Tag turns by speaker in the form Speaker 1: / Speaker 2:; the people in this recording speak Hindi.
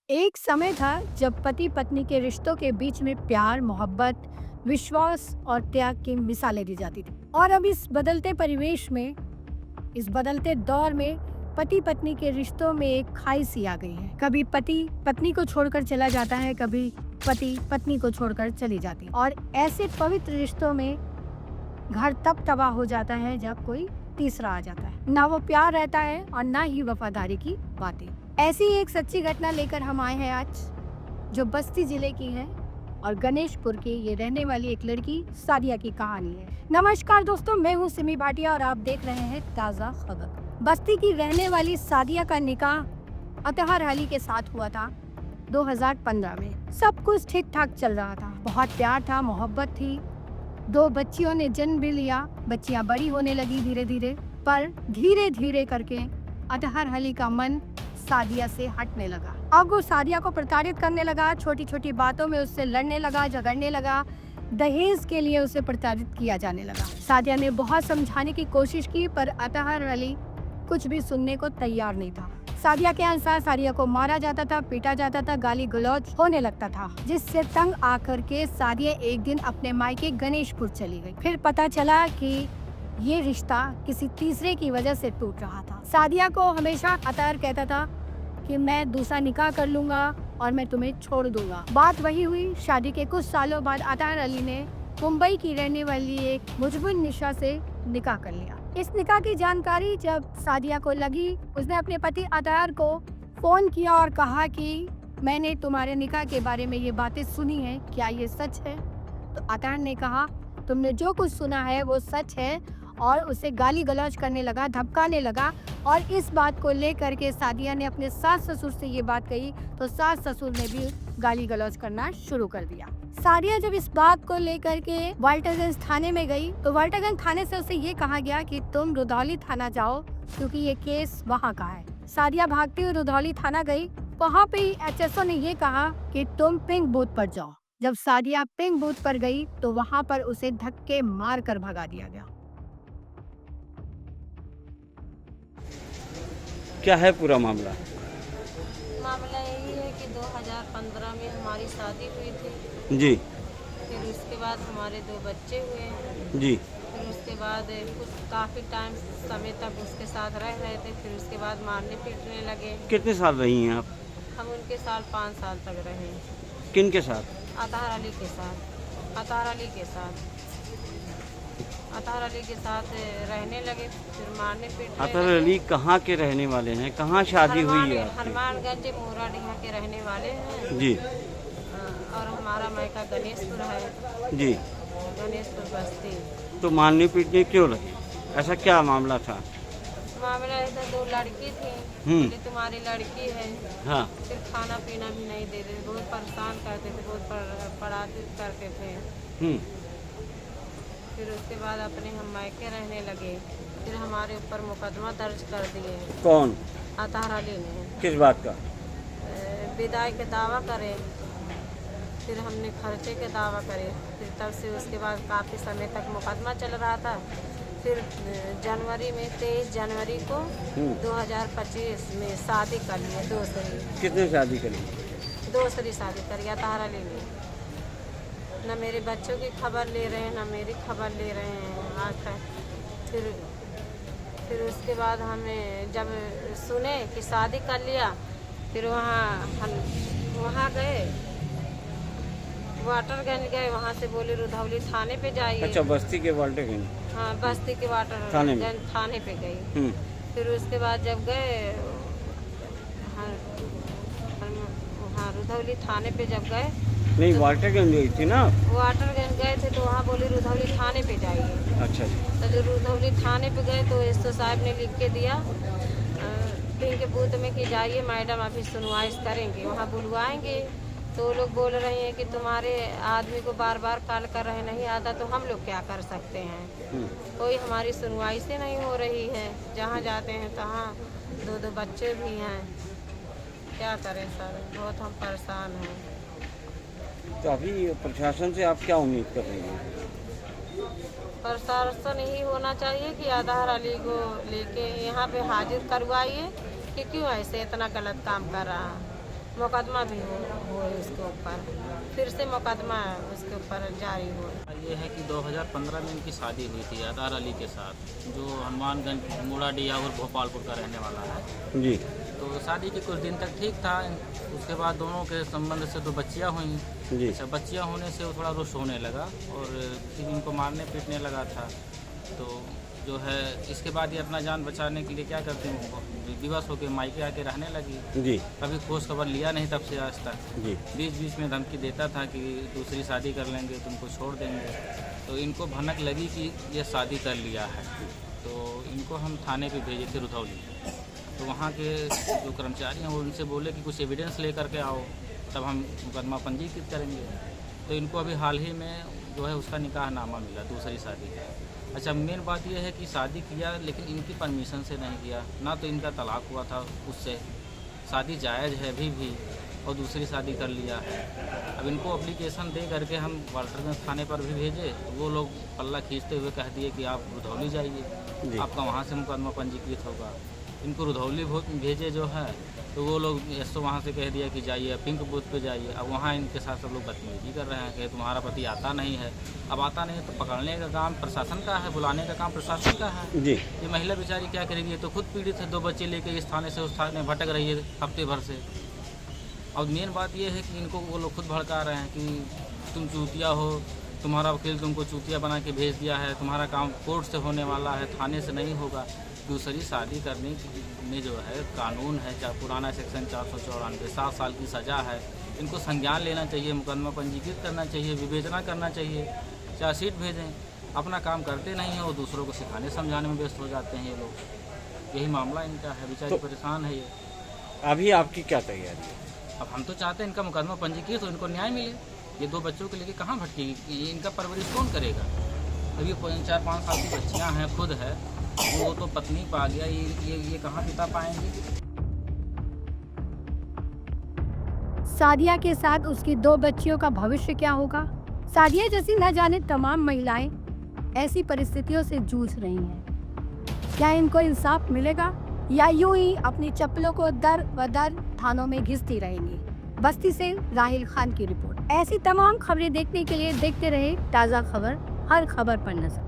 Speaker 1: एक समय था जब पति पत्नी के रिश्तों के बीच में प्यार, मोहब्बत, विश्वास और त्याग की मिसालें दी जाती थी। और अब इस बदलते परिवेश में, इस बदलते दौर में पति पत्नी के रिश्तों में एक खाई सी आ गई है। कभी पति पत्नी को छोड़कर चला जाता है, कभी पति पत्नी को छोड़कर चली जाती है। और ऐसे पवित्र रिश्तों में घर तब तबाह हो जाता है जब कोई तीसरा आ जाता है। ना वो प्यार रहता है और ना ही वफादारी की बातें। ऐसी एक सच्ची घटना लेकर हम आए हैं आज, जो बस्ती जिले की है और गणेशपुर की ये रहने वाली एक लड़की सादिया की कहानी है। नमस्कार दोस्तों, मैं हूँ सिमी भाटिया और आप देख रहे हैं ताज़ा खबर। बस्ती की रहने वाली सादिया का निकाह अतहर अली के साथ हुआ था 2015 में। सब कुछ ठीक ठाक चल रहा था, बहुत प्यार था, मोहब्बत थी। 2 बच्चियों ने जन्म भी लिया, बच्चियां बड़ी होने लगी धीरे धीरे। पर धीरे धीरे करके अतहर अली का मन सादिया से हटने लगा। अब वो सादिया को प्रताड़ित करने लगा, छोटी छोटी बातों में उससे लड़ने लगा, झगड़ने लगा। दहेज के लिए उसे प्रताड़ित किया जाने लगा। सादिया ने बहुत समझाने की कोशिश की, पर अतहर अली कुछ भी सुनने को तैयार नहीं था। सादिया के अनुसार सादिया को मारा जाता था, पीटा जाता था, गाली गलौज होने लगता था, जिससे तंग आकर के सादिया एक दिन अपने मायके गणेशपुर चली गई। फिर पता चला कि ये रिश्ता किसी तीसरे की वजह से टूट रहा था। सादिया को हमेशा अतहर कहता था कि मैं दूसरा निकाह कर लूंगा और मैं तुम्हें छोड़ दूंगा। बात वही हुई। शादी के कुछ सालों बाद अतहर अली ने मुंबई की रहने वाली एक मुजबिन निशा से निकाह कर लिया। इस निकाह की जानकारी जब सादिया को लगी, उसने अपने पति अतहर को फोन किया और कहा कि मैंने तुम्हारे निकाह के बारे में ये बातें सुनी हैं, क्या ये सच है? तो अतहर ने कहा, तुमने जो कुछ सुना है वो सच है। और उसे गाली गलौज करने लगा, धमकाने लगा। और इस बात को लेकर के सादिया ने अपने सास ससुर से ये बात कही, तो सास ससुर ने भी गाली गलौज करना शुरू कर दिया। सादिया जब इस बात को लेकर के वाल्टरगंज थाने में गई, तो वाल्टरगंज थाने से उसे ये कहा गया कि तुम रुधौली थाना जाओ, क्योंकि ये केस वहाँ का है। सादिया भागती हुई रुधौली थाना गई। वहाँ पे ही एचएसओ ने ये कहा कि तुम पिंक बूथ पर जाओ। जब सादिया पिंक बूथ पर गई, तो वहाँ पर उसे धक्के मार कर भगा दिया गया।
Speaker 2: क्या है पूरा मामला?
Speaker 3: मामला यही है कि 2015 में हमारी शादी हुई थी।
Speaker 2: जी
Speaker 3: फिर उसके बाद हमारे 2 बच्चे हुए।
Speaker 2: जी।
Speaker 3: फिर उसके बाद कुछ काफ़ी टाइम समय तक उसके साथ रह रहे थे। फिर उसके बाद मारने पीटने लगे।
Speaker 2: कितने साल रही हैं आप?
Speaker 3: हम उनके साथ 5 साल तक रहे।
Speaker 2: किन के साथ?
Speaker 3: अतहर अली के साथ। अतहर अली के साथ। अतहर अली के साथ रहने लगे, फिर मारने पीटने
Speaker 2: अतहर
Speaker 3: लगे।
Speaker 2: अली कहाँ के रहने वाले हैं? कहाँ शादी हुई है आपकी?
Speaker 3: हनुमानगंज मोराडीहा के रहने वाले हैं।
Speaker 2: जी।
Speaker 3: और हमारा मायका गणेशपुर है।
Speaker 2: जी।
Speaker 3: गणेशपुर बस्ती।
Speaker 2: तो मारने पीटने क्यों लगे? ऐसा क्या मामला था?
Speaker 3: मामला ऐसा, 2 लड़की थी। बोले तुम्हारी लड़की है।
Speaker 2: हाँ।
Speaker 3: फिर खाना पीना भी नहीं दे रहे, बहुत परेशान करते थे, बहुत पराधित करते थे। फिर उसके बाद अपने हम मायके रहने लगे। फिर हमारे ऊपर मुकदमा दर्ज कर दिए।
Speaker 2: कौन?
Speaker 3: अतहर अली ने।
Speaker 2: किस बात का?
Speaker 3: विदाई के दावा करे। फिर हमने खर्चे के दावा करे। फिर तब से उसके बाद काफ़ी समय तक मुकदमा चल रहा था। फिर जनवरी में 23 जनवरी को 2025 में शादी कर ली दूसरी।
Speaker 2: कितने शादी करी?
Speaker 3: दूसरी शादी करी अतहर अली ने। न मेरे बच्चों की खबर ले रहे हैं, न मेरी खबर ले रहे हैं आज तक। फिर उसके बाद हमें जब सुने कि शादी कर लिया, फिर वहाँ गए, वाटरगंज गए। वहाँ से बोले रुधौली थाने पे जाइए।
Speaker 2: अच्छा, बस्ती के वाल्टरगंज?
Speaker 3: हाँ, बस्ती के वाटरगंज थाने पे गई। फिर उसके बाद जब गए, हाँ रुधौली थाने पे जब गए,
Speaker 2: नहीं, वाल्टरगंज गई थी ना?
Speaker 3: वाटरगंज गए थे, तो वहाँ बोले रुधौली थाने पे जाइए।
Speaker 2: अच्छा जी।
Speaker 3: तो जो रुधौली थाने पे गए, तो एसओ साहब ने लिख के दिया पिंक बूथ में कि जाइए मैडम, अभी सुनवाई करेंगे, वहाँ बुलवाएंगे। तो वो लोग बोल रहे हैं कि तुम्हारे आदमी को बार बार कॉल कर रहे, नहीं आता, तो हम लोग क्या कर सकते हैं? कोई हमारी सुनवाई से नहीं हो रही है। जहाँ जाते हैं तहाँ 2 बच्चे भी हैं। क्या करें सर, बहुत हम परेशान हैं।
Speaker 2: तो अभी प्रशासन से आप क्या उम्मीद कर रही हैं?
Speaker 3: प्रशासन यही होना चाहिए कि अतहर अली को लेके यहाँ पे हाजिर करवाइए कि क्यों ऐसे इतना गलत काम कर रहा है। मुकदमा भी हो इसके ऊपर, फिर से मुकदमा उसके ऊपर जारी हो।
Speaker 4: ये है कि 2015 में इनकी शादी हुई थी अतार अली के साथ, जो हनुमानगंज मुड़ाडिया और भोपालपुर का रहने वाला है।
Speaker 2: जी
Speaker 4: तो शादी के कुछ दिन तक ठीक था, उसके बाद दोनों के संबंध से 2 बच्चियां हुई।
Speaker 2: जी
Speaker 4: अच्छा, बच्चियां होने से वो थोड़ा रुष्ट होने लगा और फिर इनको मारने पीटने लगा था। तो जो है इसके बाद ये अपना जान बचाने के लिए क्या करती हूँ, विवश होकर मायके आके रहने लगी।
Speaker 2: जी
Speaker 4: कभी खोज खबर लिया नहीं तब से आज तक।
Speaker 2: जी
Speaker 4: बीच बीच में धमकी देता था कि दूसरी शादी कर लेंगे, तुमको छोड़ देंगे। तो इनको भनक लगी कि ये शादी कर लिया है, तो इनको हम थाने पे भेजे थे रुधौली। तो वहाँ के जो कर्मचारी हैं वो उनसे बोले कि कुछ एविडेंस ले करके आओ, तब हम मुकदमा पंजीकृत करेंगे। तो इनको अभी हाल ही में जो है उसका निकाहनामा मिला, दूसरी शादी का। अच्छा, मेन बात यह है कि शादी किया लेकिन इनकी परमिशन से नहीं किया, ना तो इनका तलाक हुआ था उससे, शादी जायज़ है अभी भी, और दूसरी शादी कर लिया है। अब इनको एप्लीकेशन दे करके हम वाल्टरगंज थाने पर भी भेजे, तो वो लोग पल्ला खींचते हुए कह दिए कि आप रुधौली जाइए, आपका वहाँ से मुकदमा पंजीकृत होगा। इनको रुधौली भेजे जो है, तो वो लोग ऐसो वहाँ से कह दिया कि जाइए पिंक बूथ पे जाइए। अब वहाँ इनके साथ सब लोग बदतमीजी कर रहे हैं कि तुम्हारा पति आता नहीं है। अब आता नहीं है तो पकड़ने का काम प्रशासन का है, बुलाने का काम प्रशासन का है।
Speaker 2: जी
Speaker 4: ये महिला बेचारी क्या करेगी, ये तो खुद पीड़ित है, 2 बच्चे लेके इस थाने से उस थाने भटक रही है हफ्ते भर से। और मेन बात ये है कि इनको वो लोग खुद भड़का रहे हैं कि तुम चूतिया हो, तुम्हारा वकील तुमको चूतिया बना के भेज दिया है, तुम्हारा काम कोर्ट से होने वाला है, थाने से नहीं होगा। दूसरी शादी करने में जो है कानून है, पुराना सेक्शन 494, 7 साल की सज़ा है। इनको संज्ञान लेना चाहिए, मुकदमा पंजीकृत करना चाहिए, विवेचना करना चाहिए, चार्जशीट भेजें। अपना काम करते नहीं हैं और दूसरों को सिखाने समझाने में व्यस्त हो जाते हैं ये लोग। यही मामला इनका है, बेचारी परेशान है ये।
Speaker 2: अभी आपकी क्या तैयारी है?
Speaker 4: अब हम तो चाहते हैं इनका मुकदमा पंजीकृत हो, इनको न्याय मिले। ये 2 बच्चों को लेके कहाँ भटकेगी, इनका परवरिश कौन करेगा? अभी 4-5 साल की बच्चियाँ हैं, खुद है, वो तो पत्नी पा गया, ये कहाँ पिता पाएंगे?
Speaker 1: सादिया के साथ उसकी 2 बच्चियों का भविष्य क्या होगा? सादिया जैसी न जाने तमाम महिलाएं ऐसी परिस्थितियों से जूझ रही हैं। क्या इनको इंसाफ मिलेगा या यूं ही अपनी चप्पलों को दर व दर थानों में घिसती रहेंगी? बस्ती से राहिल खान की रिपोर्ट। ऐसी तमाम खबरें देखने के लिए देखते रहे ताज़ा खबर, हर खबर पर नजर।